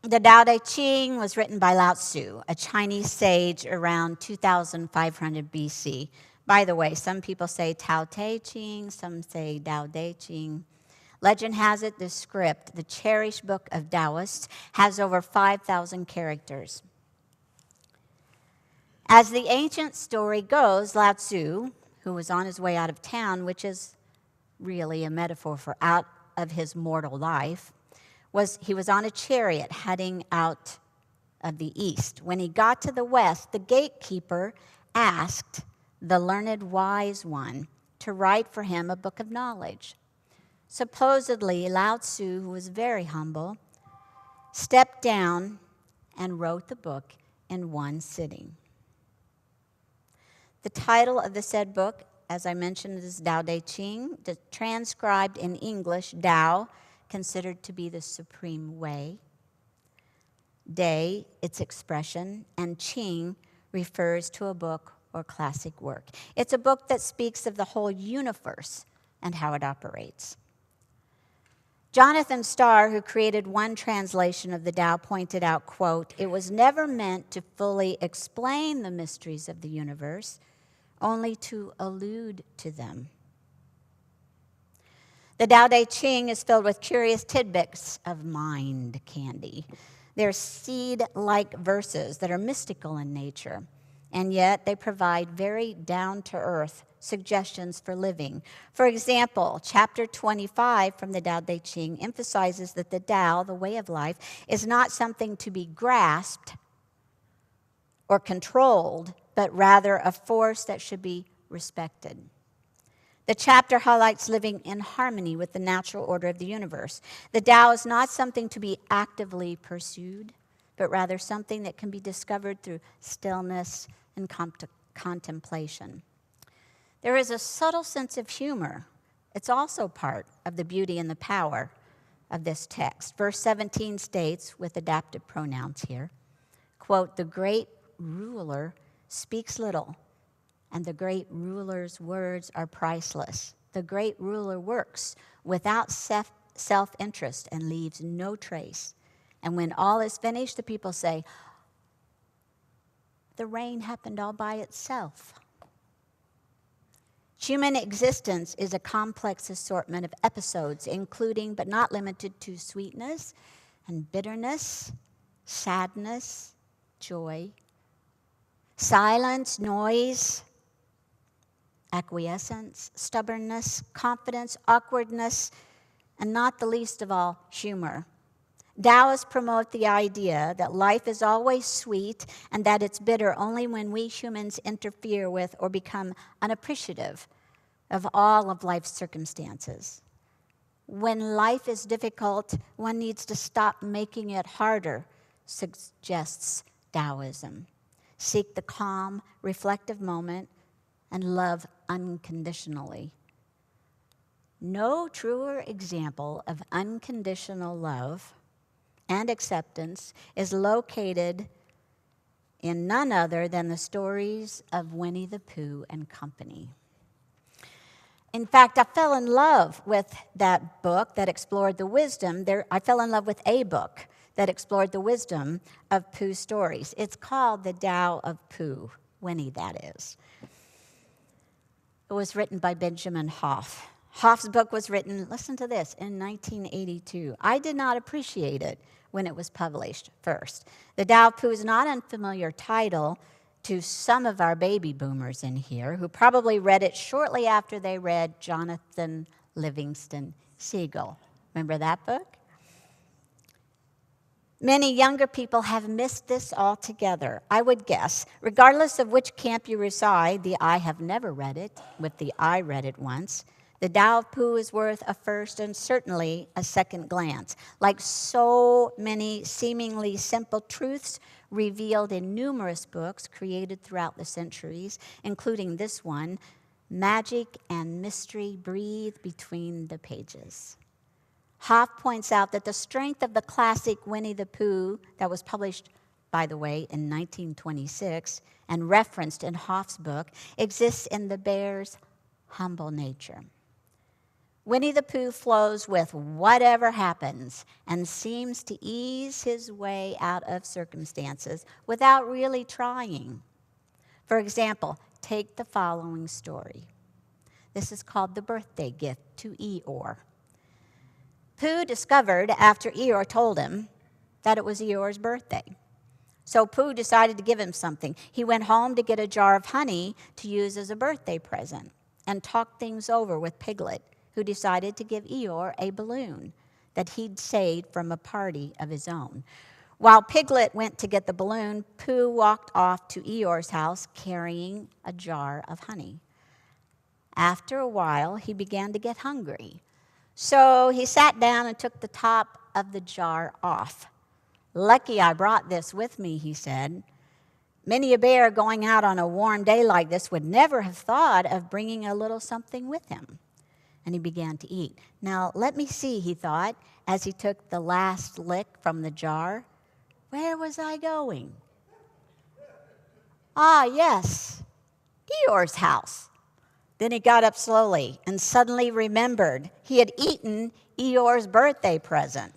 The Tao Te Ching was written by Lao Tzu, a Chinese sage around 2500 BC. By the way, some people say Tao Te Ching, some say Tao Te Ching. Legend has it the script, the cherished book of Taoists, has over 5,000 characters. As the ancient story goes, Lao Tzu, who was on his way out of town, which is really a metaphor for out of his mortal life, he was on a chariot heading out of the east. When he got to the west, the gatekeeper asked the learned wise one to write for him a book of knowledge. Supposedly, Lao Tzu, who was very humble, stepped down and wrote the book in one sitting. The title of the said book, as I mentioned, is Tao Te Ching, transcribed in English, Tao, considered to be the supreme way. Day, its expression, and Ching refers to a book or classic work. It's a book that speaks of the whole universe and how it operates. Jonathan Starr, who created one translation of the Tao, pointed out, quote, "It was never meant to fully explain the mysteries of the universe, only to allude to them." The Tao Te Ching is filled with curious tidbits of mind candy. They're seed-like verses that are mystical in nature, and yet they provide very down-to-earth suggestions for living. For example, chapter 25 from the Tao Te Ching emphasizes that the Tao, the way of life, is not something to be grasped or controlled, but rather a force that should be respected. The chapter highlights living in harmony with the natural order of the universe. The Tao is not something to be actively pursued, but rather something that can be discovered through stillness and contemplation. There is a subtle sense of humor. It's also part of the beauty and the power of this text. Verse 17 states, with adaptive pronouns here, quote, "The great ruler speaks little, and the great ruler's words are priceless. The great ruler works without self-interest and leaves no trace. And when all is finished, the people say, 'The rain happened all by itself.'" Human existence is a complex assortment of episodes, including but not limited to sweetness and bitterness, sadness, joy, silence, noise, acquiescence, stubbornness, confidence, awkwardness, and not the least of all, humor. Taoists promote the idea that life is always sweet and that it's bitter only when we humans interfere with or become unappreciative of all of life's circumstances. When life is difficult, one needs to stop making it harder, suggests Taoism. Seek the calm, reflective moment and love unconditionally. No truer example of unconditional love and acceptance is located in none other than the stories of Winnie the Pooh and company. In fact, I fell in love with that book that explored the wisdom. I fell in love with a book that explored the wisdom of Pooh's stories. It's called The Tao of Pooh, Winnie, that is. It was written by Benjamin Hoff. Hoff's book was written, listen to this, in 1982. I did not appreciate it when it was published first. The Tao of Pooh is not an unfamiliar title to some of our baby boomers in here who probably read it shortly after they read Jonathan Livingston Seagull. Remember that book? Many younger people have missed this altogether, I would guess. Regardless of which camp you reside, the I have never read it, with the I read it once, the Tao of Pooh is worth a first and certainly a second glance. Like so many seemingly simple truths revealed in numerous books created throughout the centuries, including this one, magic and mystery breathe between the pages. Hoff points out that the strength of the classic Winnie the Pooh, that was published, by the way, in 1926 and referenced in Hoff's book, exists in the bear's humble nature. Winnie the Pooh flows with whatever happens and seems to ease his way out of circumstances without really trying. For example, take the following story. This is called The Birthday Gift to Eeyore. Pooh discovered after Eeyore told him that it was Eeyore's birthday. So Pooh decided to give him something. He went home to get a jar of honey to use as a birthday present and talked things over with Piglet, who decided to give Eeyore a balloon that he'd saved from a party of his own. While Piglet went to get the balloon, Pooh walked off to Eeyore's house carrying a jar of honey. After a while, he began to get hungry. So he sat down and took the top of the jar off. "Lucky I brought this with me," he said. "Many a bear going out on a warm day like this would never have thought of bringing a little something with him." And he began to eat. "Now, let me see," he thought, as he took the last lick from the jar. "Where was I going? Ah, yes, Eeyore's house." Then he got up slowly and suddenly remembered he had eaten Eeyore's birthday present.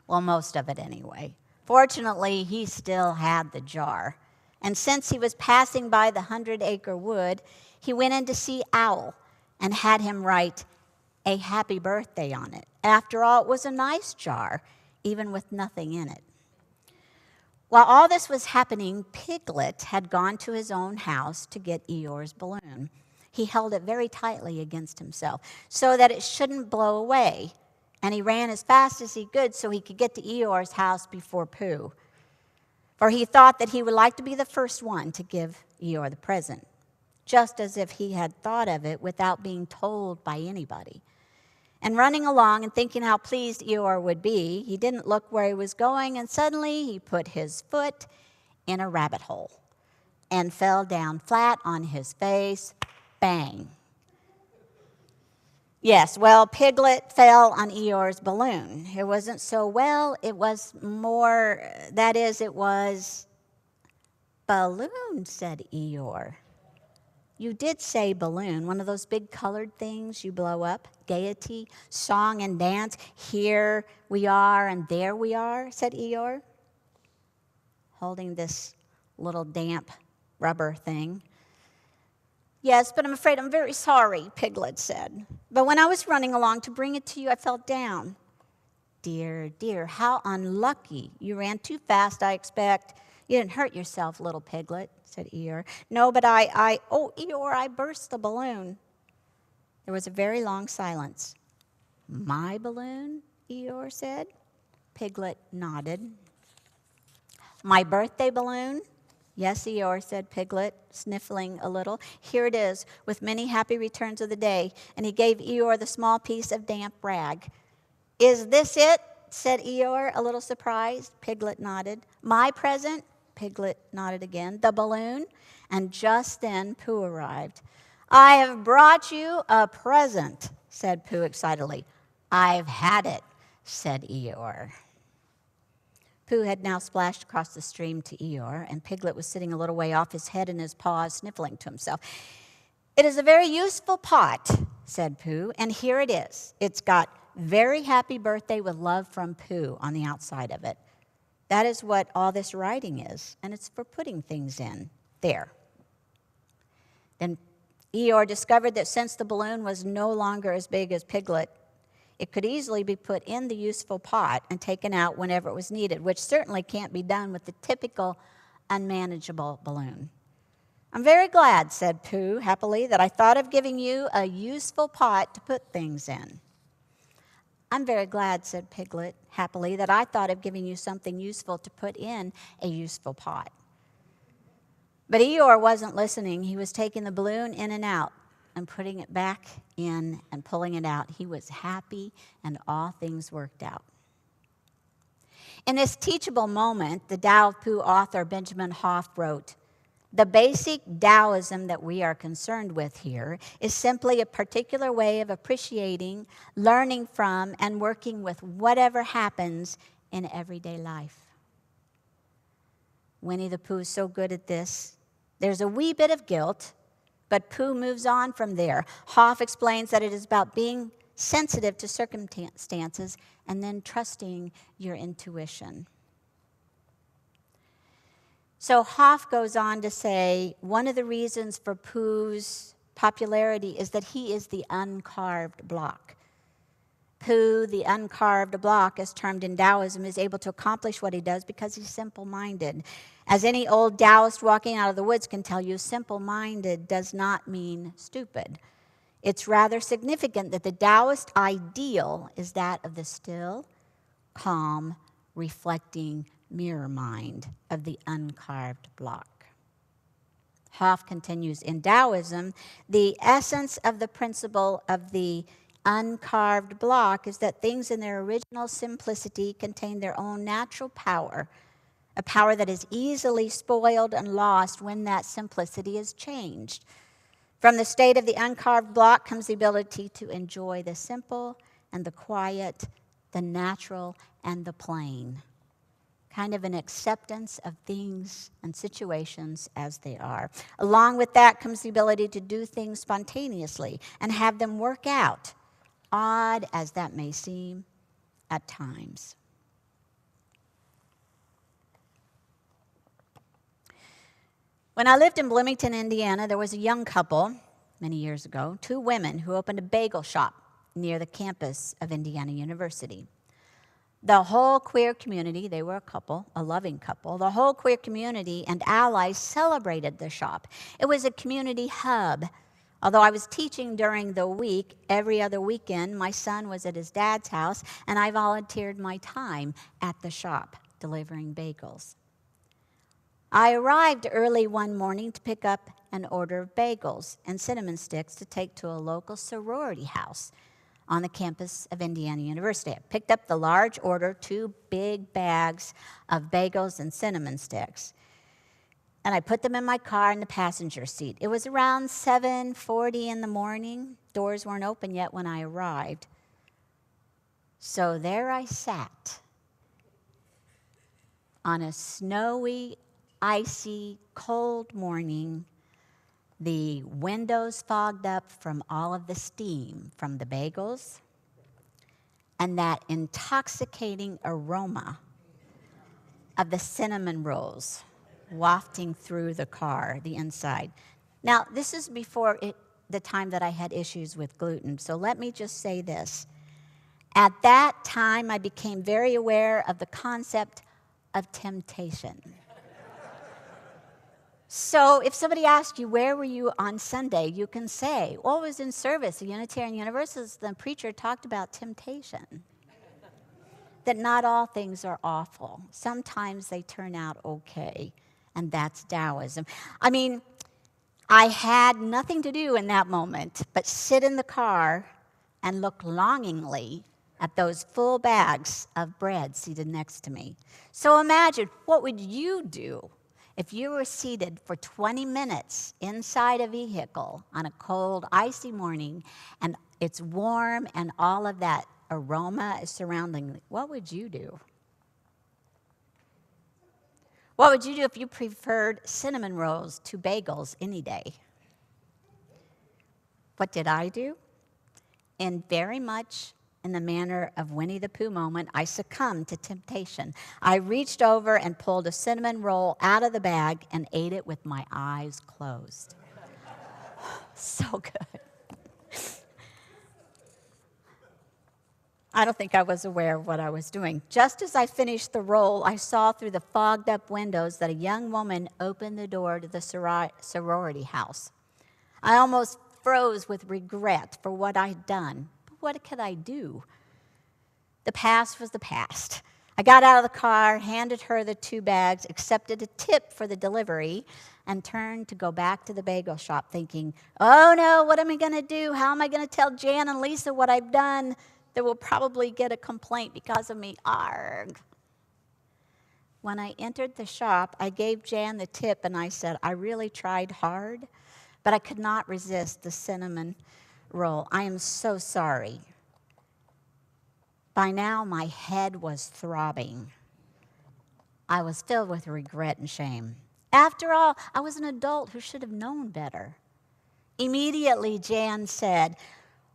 Well, most of it anyway. Fortunately, he still had the jar. And since he was passing by the 100-acre wood, he went in to see Owl and had him write a happy birthday on it. After all, it was a nice jar, even with nothing in it. While all this was happening, Piglet had gone to his own house to get Eeyore's balloon. He held it very tightly against himself so that it shouldn't blow away, and he ran as fast as he could so he could get to Eeyore's house before Pooh, for he thought that he would like to be the first one to give Eeyore the present, just as if he had thought of it without being told by anybody. And running along and thinking how pleased Eeyore would be, he didn't look where he was going, and suddenly he put his foot in a rabbit hole and fell down flat on his face. Bang. Yes, well, Piglet fell on Eeyore's balloon. It wasn't so well, it was more, that is, it was balloon, said Eeyore. "You did say balloon, one of those big colored things you blow up. Gaiety, song and dance. Here we are and there we are," said Eeyore, holding this little damp rubber thing. "Yes, but I'm afraid I'm very sorry," Piglet said. "But when I was running along to bring it to you, I fell down." "Dear, dear, how unlucky. You ran too fast, I expect. You didn't hurt yourself, little Piglet," said Eeyore. "No, but oh, Eeyore, I burst the balloon." There was a very long silence. "My balloon?" Eeyore said. Piglet nodded. "My birthday balloon?" "Yes, Eeyore," said Piglet, sniffling a little. "Here it is, with many happy returns of the day." And he gave Eeyore the small piece of damp rag. "Is this it?" said Eeyore, a little surprised. Piglet nodded. "My present?" Piglet nodded again. "The balloon?" And just then Pooh arrived. "I have brought you a present," said Pooh excitedly. "I've had it," said Eeyore. Pooh had now splashed across the stream to Eeyore, and Piglet was sitting a little way off, his head in his paws, sniffling to himself. "It is a very useful pot," said Pooh, "and here it is. It's got 'Very happy birthday with love from Pooh' on the outside of it. That is what all this writing is, and it's for putting things in. There." Then Eeyore discovered that since the balloon was no longer as big as Piglet, it could easily be put in the useful pot and taken out whenever it was needed, which certainly can't be done with the typical unmanageable balloon. "I'm very glad," said Pooh happily, "that I thought of giving you a useful pot to put things in." "I'm very glad," said Piglet happily, "that I thought of giving you something useful to put in a useful pot." But Eeyore wasn't listening. He was taking the balloon in and out and putting it back in and pulling it out. He was happy, and all things worked out. In this teachable moment, the Tao of Pooh author Benjamin Hoff wrote, "The basic Taoism that we are concerned with here is simply a particular way of appreciating, learning from, and working with whatever happens in everyday life." Winnie the Pooh is so good at this. There's a wee bit of guilt, But Pooh moves on from there. Hoff explains that it is about being sensitive to circumstances and then trusting your intuition. So Hoff goes on to say, one of the reasons for Pooh's popularity is that he is the uncarved block. Pooh, the uncarved block, as termed in Taoism, is able to accomplish what he does because he's simple-minded. As any old Taoist walking out of the woods can tell you, simple-minded does not mean stupid. It's rather significant that the Taoist ideal is that of the still, calm, reflecting mirror mind of the uncarved block. Hoff continues, in Taoism, the essence of the principle of the uncarved block is that things in their original simplicity contain their own natural power, a power that is easily spoiled and lost when that simplicity is changed. From the state of the uncarved block comes the ability to enjoy the simple and the quiet, the natural and the plain. Kind of an acceptance of things and situations as they are. Along with that comes the ability to do things spontaneously and have them work out, odd as that may seem at times. When I lived in Bloomington, Indiana, there was a young couple many years ago, two women who opened a bagel shop near the campus of Indiana University. The whole queer community, they were a couple, a loving couple, the whole queer community and allies celebrated the shop. It was a community hub. Although I was teaching during the week, every other weekend, my son was at his dad's house, and I volunteered my time at the shop delivering bagels. I arrived early one morning to pick up an order of bagels and cinnamon sticks to take to a local sorority house on the campus of Indiana University. I picked up the large order, 2 big bags of bagels and cinnamon sticks, and I put them in my car in the passenger seat. It was around 7:40 in the morning. Doors weren't open yet when I arrived. So there I sat on a snowy, icy, cold morning, the windows fogged up from all of the steam from the bagels, and that intoxicating aroma of the cinnamon rolls wafting through the car, the inside. Now, this is before the time that I had issues with gluten, so let me just say this. At that time, I became very aware of the concept of temptation. So if somebody asks you, where were you on Sunday, you can say, well, I was in service at Unitarian Universalist. The preacher talked about temptation, that not all things are awful. Sometimes they turn out okay, and that's Taoism. I mean, I had nothing to do in that moment but sit in the car and look longingly at those full bags of bread seated next to me. So imagine, what would you do if you were seated for 20 minutes inside a vehicle on a cold, icy morning, and it's warm and all of that aroma is surrounding you? What would you do? What would you do if you preferred cinnamon rolls to bagels any day? What did I do? And very much in the manner of Winnie the Pooh moment, I succumbed to temptation. I reached over and pulled a cinnamon roll out of the bag and ate it with my eyes closed. So good. I don't think I was aware of what I was doing. Just as I finished the roll, I saw through the fogged up windows that a young woman opened the door to the sorority house. I almost froze with regret for what I'd done. What could I do? The past was the past. I got out of the car, handed her the 2 bags, accepted a tip for the delivery, and turned to go back to the bagel shop thinking, oh no, what am I going to do? How am I going to tell Jan and Lisa what I've done? They will probably get a complaint because of me. Arg. When I entered the shop, I gave Jan the tip and I said, I really tried hard, but I could not resist the cinnamon roll. I am so sorry. By now, my head was throbbing. I was filled with regret and shame. After all, I was an adult who should have known better. Immediately, Jan said,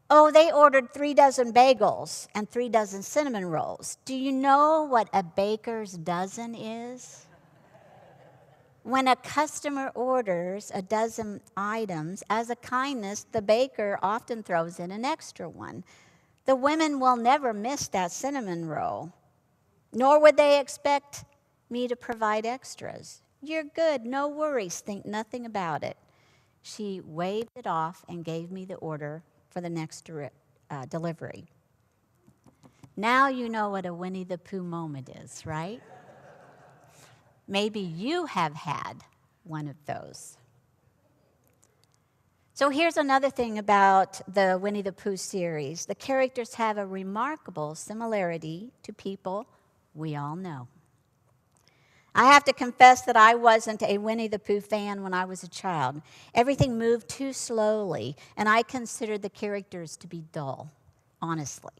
"Oh, they ordered 3 dozen bagels and 3 dozen cinnamon rolls. Do you know what a baker's dozen is?" When a customer orders a dozen items, as a kindness, the baker often throws in an extra one. The women will never miss that cinnamon roll, nor would they expect me to provide extras. "You're good, no worries, think nothing about it." She waved it off and gave me the order for the next delivery. Now you know what a Winnie the Pooh moment is, right? Maybe you have had one of those. So here's another thing about the Winnie the Pooh series. The characters have a remarkable similarity to people we all know. I have to confess that I wasn't a Winnie the Pooh fan when I was a child. Everything moved too slowly, and I considered the characters to be dull, honestly.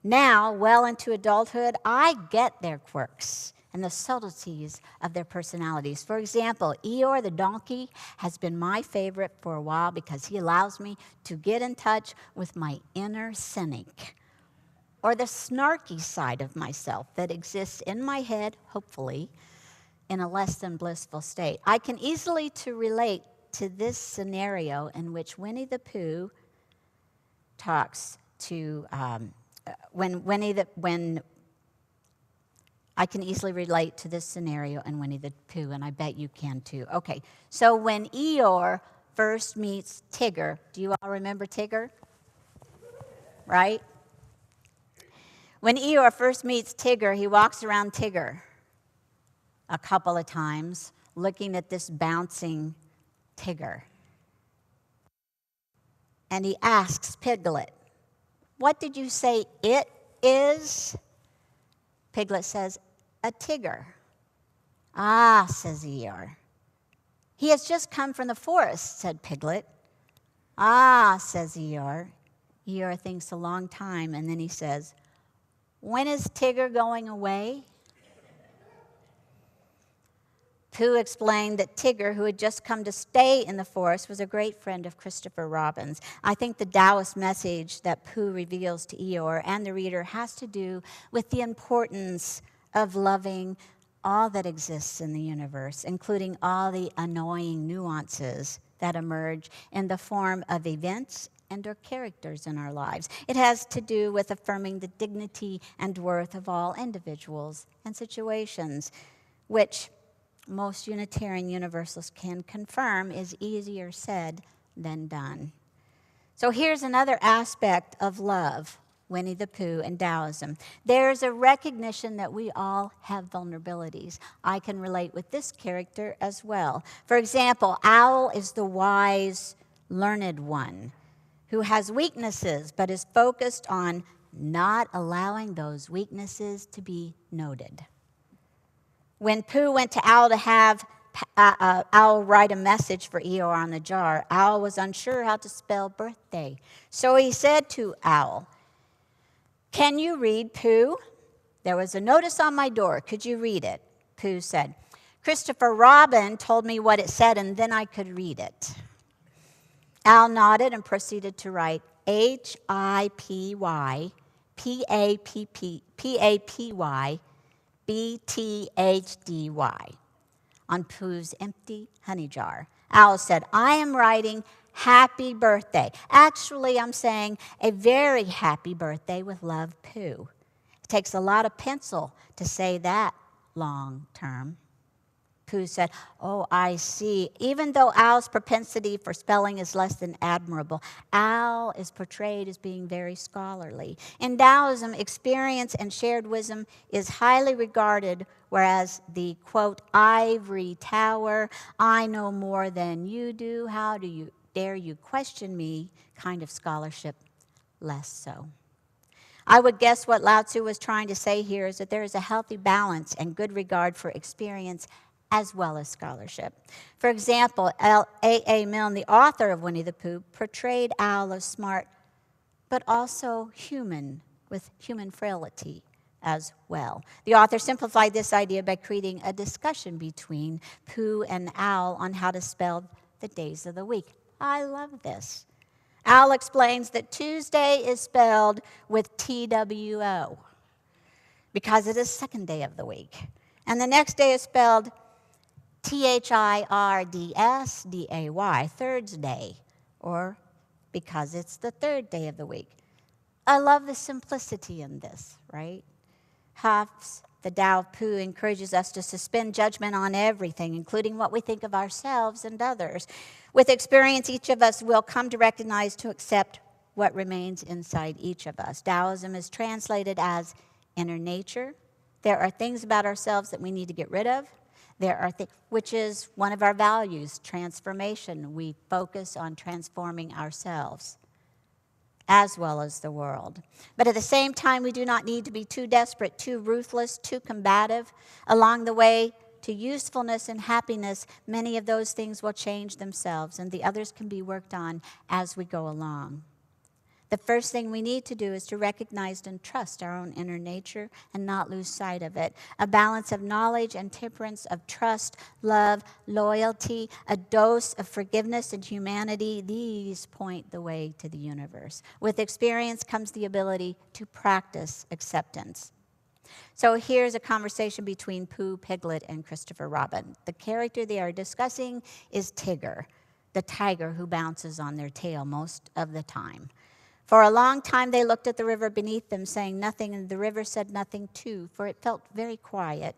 Now, well into adulthood, I get their quirks and the subtleties of their personalities. For example, Eeyore the donkey has been my favorite for a while because he allows me to get in touch with my inner cynic, or the snarky side of myself that exists in my head, hopefully, in a less than blissful state. I can easily relate to this scenario in which Winnie the Pooh talks to, I can easily relate to this scenario in Winnie the Pooh, and I bet you can too. Okay, so when Eeyore first meets Tigger, do you all remember Tigger? Right? When Eeyore first meets Tigger, he walks around Tigger a couple of times, looking at this bouncing Tigger. And he asks Piglet, "What did you say it is?" Piglet says, "A Tigger." "Ah," says Eeyore. "He has just come from the forest," said Piglet. "Ah," says Eeyore. Eeyore thinks a long time, and then he says, "When is Tigger going away?" Pooh explained that Tigger, who had just come to stay in the forest, was a great friend of Christopher Robin's. I think the Taoist message that Pooh reveals to Eeyore and the reader has to do with the importance of loving all that exists in the universe, including all the annoying nuances that emerge in the form of events and or characters in our lives. It has to do with affirming the dignity and worth of all individuals and situations, which most Unitarian Universalists can confirm is easier said than done. So here's another aspect of love, Winnie the Pooh and Taoism. There's a recognition that we all have vulnerabilities. I can relate with this character as well. For example, Owl is the wise, learned one who has weaknesses but is focused on not allowing those weaknesses to be noted. When Pooh went to Owl to have Owl write a message for Eeyore on the jar, Owl was unsure how to spell birthday. So he said to Owl, "Can you read, Pooh? There was a notice on my door. Could you read it?" Pooh said, "Christopher Robin told me what it said, and then I could read it." Owl nodded and proceeded to write HIPY PAPPY BTHDY on Pooh's empty honey jar. Owl said, "I am writing happy birthday. Actually, I'm saying a very happy birthday with love, Pooh." It takes a lot of pencil to say that long term. Pooh said, "Oh, I see. Even though Owl's propensity for spelling is less than admirable, Owl is portrayed as being very scholarly. In Taoism, experience and shared wisdom is highly regarded, whereas the, quote, ivory tower, I know more than you do, how do you dare you question me, kind of scholarship, less so." I would guess what Lao Tzu was trying to say here is that there is a healthy balance and good regard for experience as well as scholarship. For example, A.A. Milne, the author of Winnie the Pooh, portrayed Owl as smart, but also human, with human frailty as well. The author simplified this idea by creating a discussion between Pooh and Owl on how to spell the days of the week. I love this. Al explains that Tuesday is spelled with TWO because it is second day of the week. And the next day is spelled THIRDSDAY, Thursday, or because it's the third day of the week. I love the simplicity in this, right? Hoff's The Tao of Pooh encourages us to suspend judgment on everything, including what we think of ourselves and others. With experience, each of us will come to recognize, to accept what remains inside each of us. Taoism is translated as inner nature. There are things about ourselves that we need to get rid of. There are which is one of our values, transformation. We focus on transforming ourselves as well as the world. But at the same time, we do not need to be too desperate, too ruthless, too combative. Along the way to usefulness and happiness, many of those things will change themselves, and the others can be worked on as we go along. The first thing we need to do is to recognize and trust our own inner nature and not lose sight of it. A balance of knowledge and temperance, of trust, love, loyalty, a dose of forgiveness and humanity, these point the way to the universe. With experience comes the ability to practice acceptance. So here's a conversation between Pooh, Piglet, and Christopher Robin. The character they are discussing is Tigger, the tiger who bounces on their tail most of the time. For a long time, they looked at the river beneath them, saying nothing, and the river said nothing too, for it felt very quiet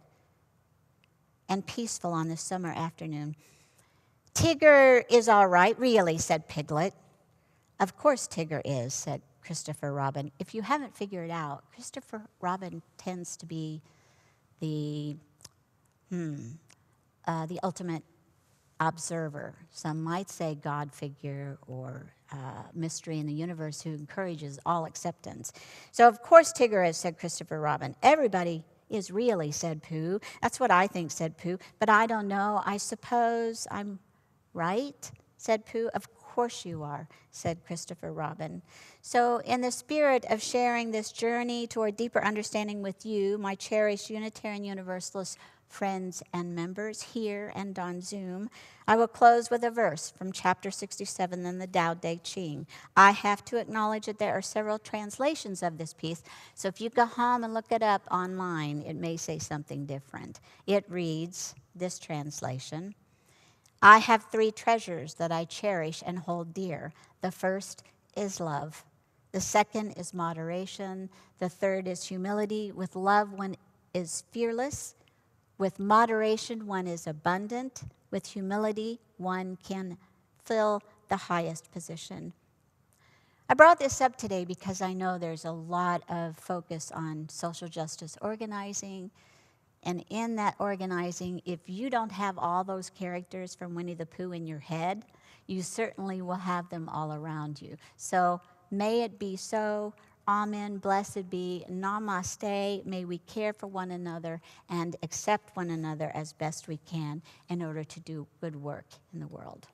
and peaceful on this summer afternoon. Tigger is all right, really, said Piglet. Of course Tigger is, said Christopher Robin. If you haven't figured out, Christopher Robin tends to be the ultimate observer. Some might say God figure or mystery in the universe who encourages all acceptance. So of course Tigger is, said Christopher Robin. Everybody is really, said Pooh. That's what I think, said Pooh. But I don't know. I suppose I'm right, said Pooh. Of course you are, said Christopher Robin. So in the spirit of sharing this journey toward deeper understanding with you, my cherished Unitarian Universalist friends and members here and on Zoom, I will close with a verse from chapter 67 in the Tao Te Ching. I have to acknowledge that there are several translations of this piece, so if you go home and look it up online, it may say something different. It reads, this translation, I have three treasures that I cherish and hold dear. The first is love. The second is moderation. The third is humility. With love, one is fearless. With moderation, one is abundant. With humility, one can fill the highest position. I brought this up today because I know there's a lot of focus on social justice organizing. And in that organizing, if you don't have all those characters from Winnie the Pooh in your head, you certainly will have them all around you. So may it be so. Amen. Blessed be. Namaste. May we care for one another and accept one another as best we can in order to do good work in the world.